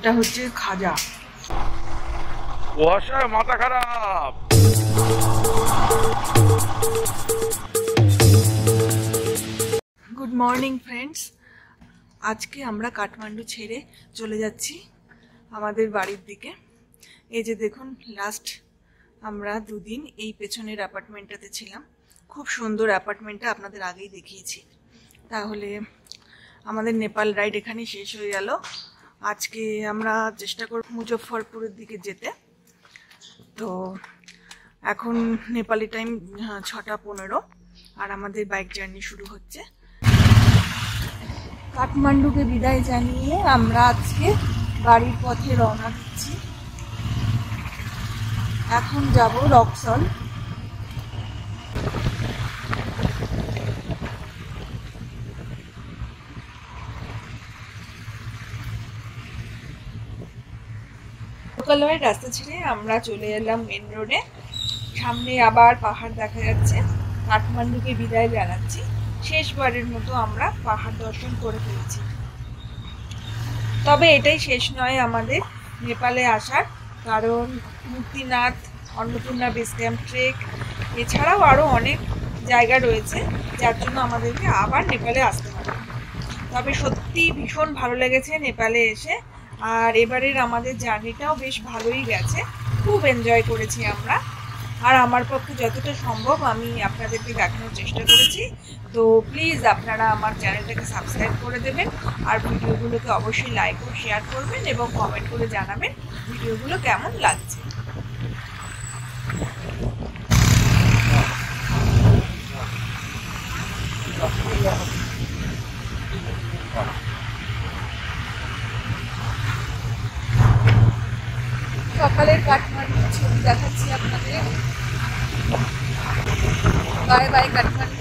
এটা হচ্ছে খাজা। কুয়াশায় মাথা খারাপ। গুড মর্নিং ফ্রেন্ডস, আজকে আমরা কাঠমান্ডু ছেড়ে চলে যাচ্ছি আমাদের বাড়ির দিকে। এই যে দেখুন, লাস্ট আমরা দুদিন এই পেছনের অ্যাপার্টমেন্টটাতে ছিলাম। খুব সুন্দর অ্যাপার্টমেন্টটা আপনাদের আগেই দেখিয়েছি। তাহলে আমাদের নেপাল রাইড এখানেই শেষ হয়ে গেল। আজকে আমরা চেষ্টা করব মুজফ্ফরপুরের দিকে যেতে। তো এখন নেপালি টাইম 6:15 আর আমাদের বাইক জার্নি শুরু হচ্ছে। কাঠমান্ডুকে বিদায় জানিয়ে আমরা আজকে বাড়ির পথে রওনা দিচ্ছি। এখন যাব রক্সল। লোকালয়ের রাস্তা ছেড়ে আমরা চলে এলাম মেন রোডে। সামনে আবার পাহাড় দেখা যাচ্ছে। কাঠমান্ডুকে বিদায় জানাচ্ছি। শেষবারের মতো আমরা পাহাড় দর্শন করে ফেলেছি। তবে এটাই শেষ নয় আমাদের নেপালে আসার, কারণ Muktinath, Annapurna base camp trek, এছাড়াও আরও অনেক জায়গা রয়েছে যার জন্য আমাদেরকে আবার নেপালে আসতে হবে। তবে সত্যি ভীষণ ভালো লেগেছে নেপালে এসে। আর এবারের আমাদের জার্নিটাও বেশ ভালোই গেছে, খুব এনজয় করেছি আমরা। আর আমার পক্ষে যতটা সম্ভব আমি আপনাদেরকে দেখানোর চেষ্টা করেছি। তো প্লিজ আপনারা আমার চ্যানেলটাকে সাবস্ক্রাইব করে দেবেন, আর ভিডিওগুলোকে অবশ্যই লাইক ও শেয়ার করবেন এবং কমেন্ট করে জানাবেন ভিডিওগুলো কেমন লাগছে। সকালের কাঠমান্ডুর ছবি দেখাচ্ছি আপনাদের। Bye bye Kathmandu.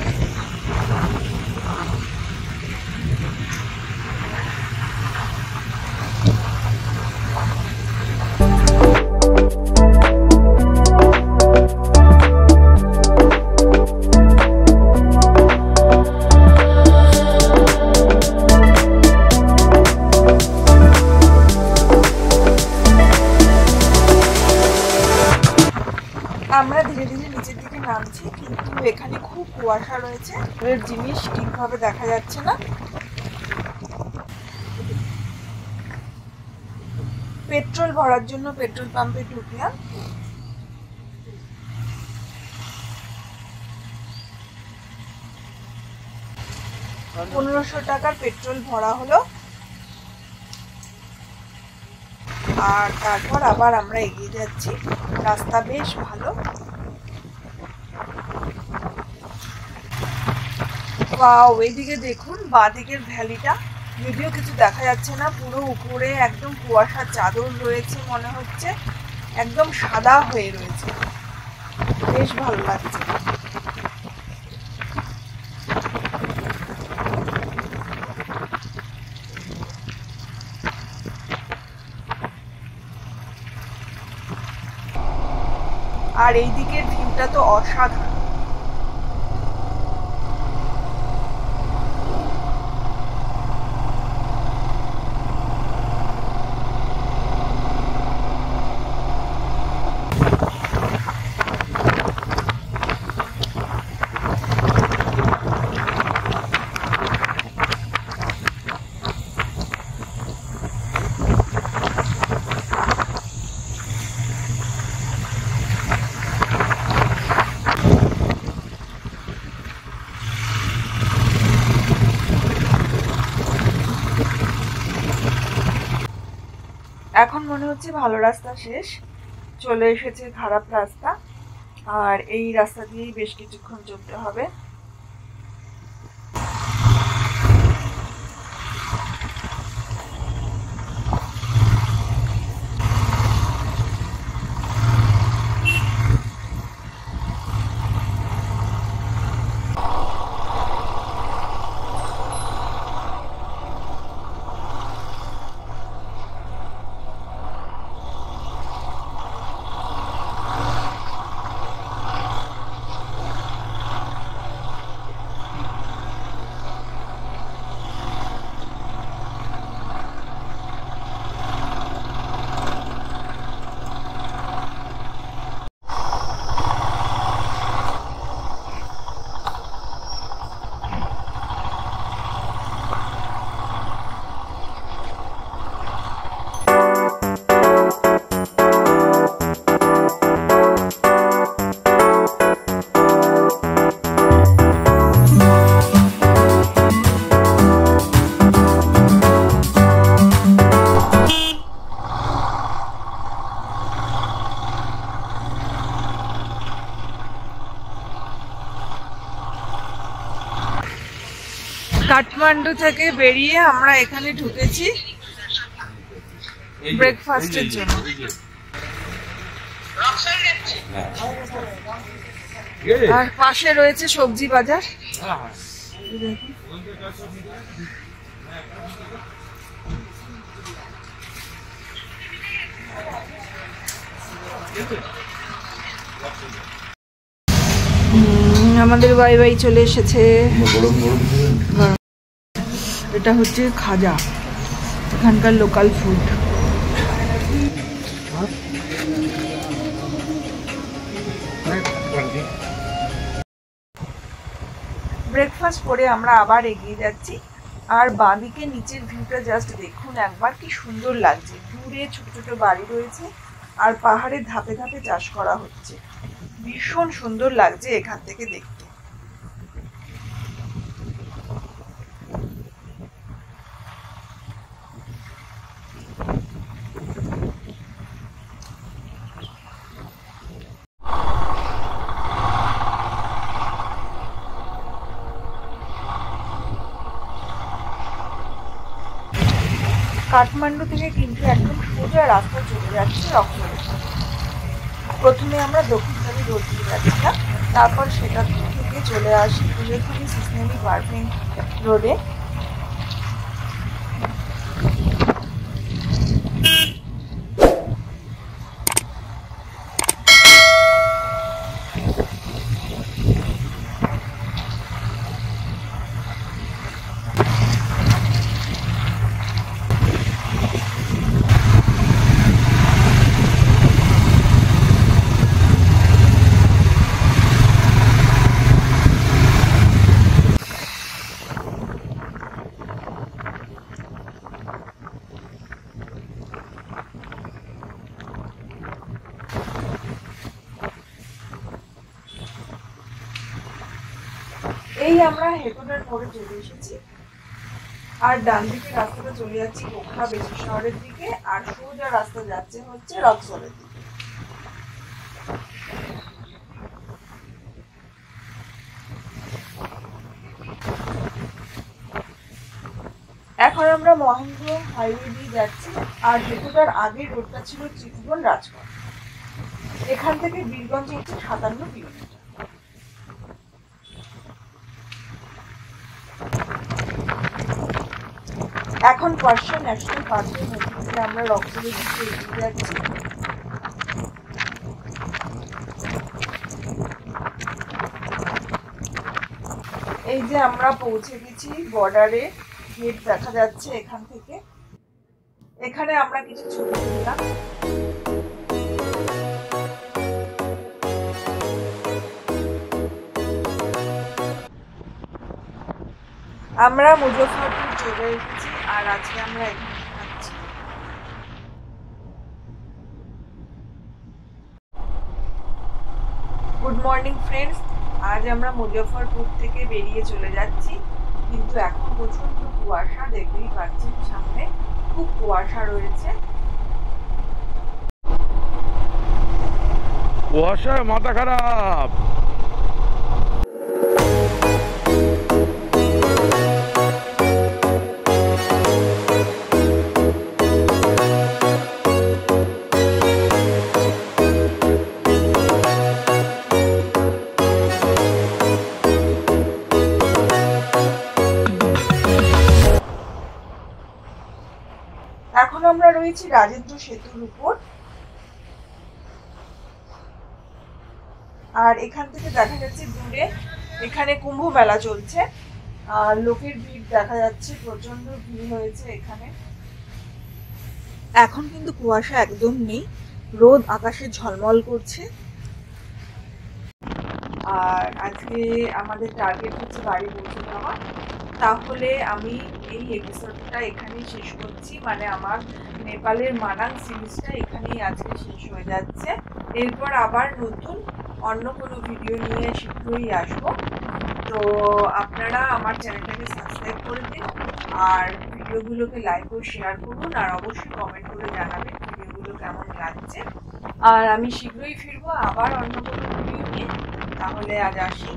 আমরা ধীরে ধীরে নিচের দিকে নামছি, কিন্তু এখানে খুব কুয়াশা রয়েছে, এর জিনিস ঠিকভাবে দেখা যাচ্ছে না। পেট্রোল ভরার জন্য পেট্রোল পাম্পে ঢুকলাম। $1500 পেট্রোল ভরা হলো। আর তারপর আবার আমরা এগিয়ে যাচ্ছি। রাস্তা বেশ ভালো। ওয়াও, এইদিকে দেখুন, বাঁদিকের ভ্যালিটা, যদিও কিছু দেখা যাচ্ছে না, পুরো উপরে একদম কুয়াশার চাদর রয়েছে, মনে হচ্ছে একদম সাদা হয়ে রয়েছে। বেশ ভালো লাগছে। আর এই দিকের ভিউটা তো অসাধারণ। এখন মনে হচ্ছে ভালো রাস্তা শেষ, চলে এসেছে খারাপ রাস্তা। আর এই রাস্তা দিয়েই বেশ কিছুক্ষণ চলতে হবে। কাঠমান্ডু থেকে বেরিয়ে আমরা এখানে ঢুকেছি ব্রেকফাস্টের জন্য। আর পাশে রয়েছে সবজি বাজার। আমাদের বাই বাই চলে এসেছে। এটা হচ্ছে খাজা, এখানকার লোকাল ফুড। ব্রেকফাস্ট করে আমরা আবার এগিয়ে যাচ্ছি। আর বাঁদিকে নিচের ভিউটা জাস্ট দেখুন একবার, কি সুন্দর লাগছে। দূরে ছোট ছোট বাড়ি রয়েছে আর পাহাড়ের ধাপে ধাপে চাষ করা হচ্ছে। ভীষণ সুন্দর লাগছে এখান থেকে দেখতে। কাঠমান্ডু থেকে কিন্তু একদম সোজা রাস্তা চলে যাচ্ছে রক্সলে। প্রথমে আমরা দক্ষিণকালী রোড দিয়ে যাচ্ছিলাম, তারপর সেটা থেকে চলে আসি পুজোখালি সিসনেলি পার্কিং রোডে। এই আমরা হেকুটার মোড়ে চলে এসেছি। আর ডান দিকে রাস্তাটা চলে যাচ্ছে গোখরা বেশি শহরের দিকে, আর সোজা রাস্তা যাচ্ছে হচ্ছে রক্সলের দিকে। এখন আমরা মহেন্দ্র হাইওয়ে দিয়ে যাচ্ছি। আর হেকুটার আগের রোডটা ছিল চিতবন রাজপথ। এখান থেকে বীরগঞ্জ হচ্ছে 57 কিলোমিটার। এখন পার্শিয়া ন্যাশনাল পার্কের মধ্যে থেকে আমরা রক্সলের দিকে এগিয়ে যাচ্ছি। এই যে আমরা পৌঁছে গেছি বর্ডারে, গেট দেখা যাচ্ছে এখান থেকে। এখানে আমরা কিছু ছবি তুললাম। আমরা মুজফ্ফরপুর চলে এসেছি আর আজকে আমরা এখানে থাকছি। গুড মর্নিং ফ্রেন্ডস, আজ আমরা মুজফ্ফরপুর থেকে বেরিয়ে চলে যাচ্ছি, কিন্তু এখন প্রচন্ড কুয়াশা, দেখতেই পাচ্ছেন সামনে খুব কুয়াশা রয়েছে। কুয়াশায় মাথা খারাপ। এখন আমরা রয়েছি রাজেন্দ্র সেতুর উপর। আর এখান থেকে দেখা যাচ্ছে দূরে এখানে কুম্ভ মেলা চলছে আর লোকের ভিড় দেখা যাচ্ছে, প্রচন্ড ভিড় হয়েছে এখানে। এখন কিন্তু কুয়াশা একদম নেই, রোদ আকাশে ঝলমল করছে। আর আজকে আমাদের টার্গেট হচ্ছে বাড়ি পৌঁছে যাওয়া। তাহলে আমি এই এপিসোডটা এখানেই শেষ করছি, মানে আমার নেপালের মানাং সিরিজটা এখানেই আজকে শেষ হয়ে যাচ্ছে। এরপর আবার নতুন অন্য কোনো ভিডিও নিয়ে শীঘ্রই আসবো। তো আপনারা আমার চ্যানেলটাকে সাবস্ক্রাইব করে দিন আর ভিডিওগুলোকে লাইক ও শেয়ার করুন, আর অবশ্যই কমেন্ট করে জানাবেন ভিডিওগুলো কেমন লাগছে। আর আমি শীঘ্রই ফিরবো আবার অন্য কোনো ভিডিও নিয়ে। তাহলে আজ আসি।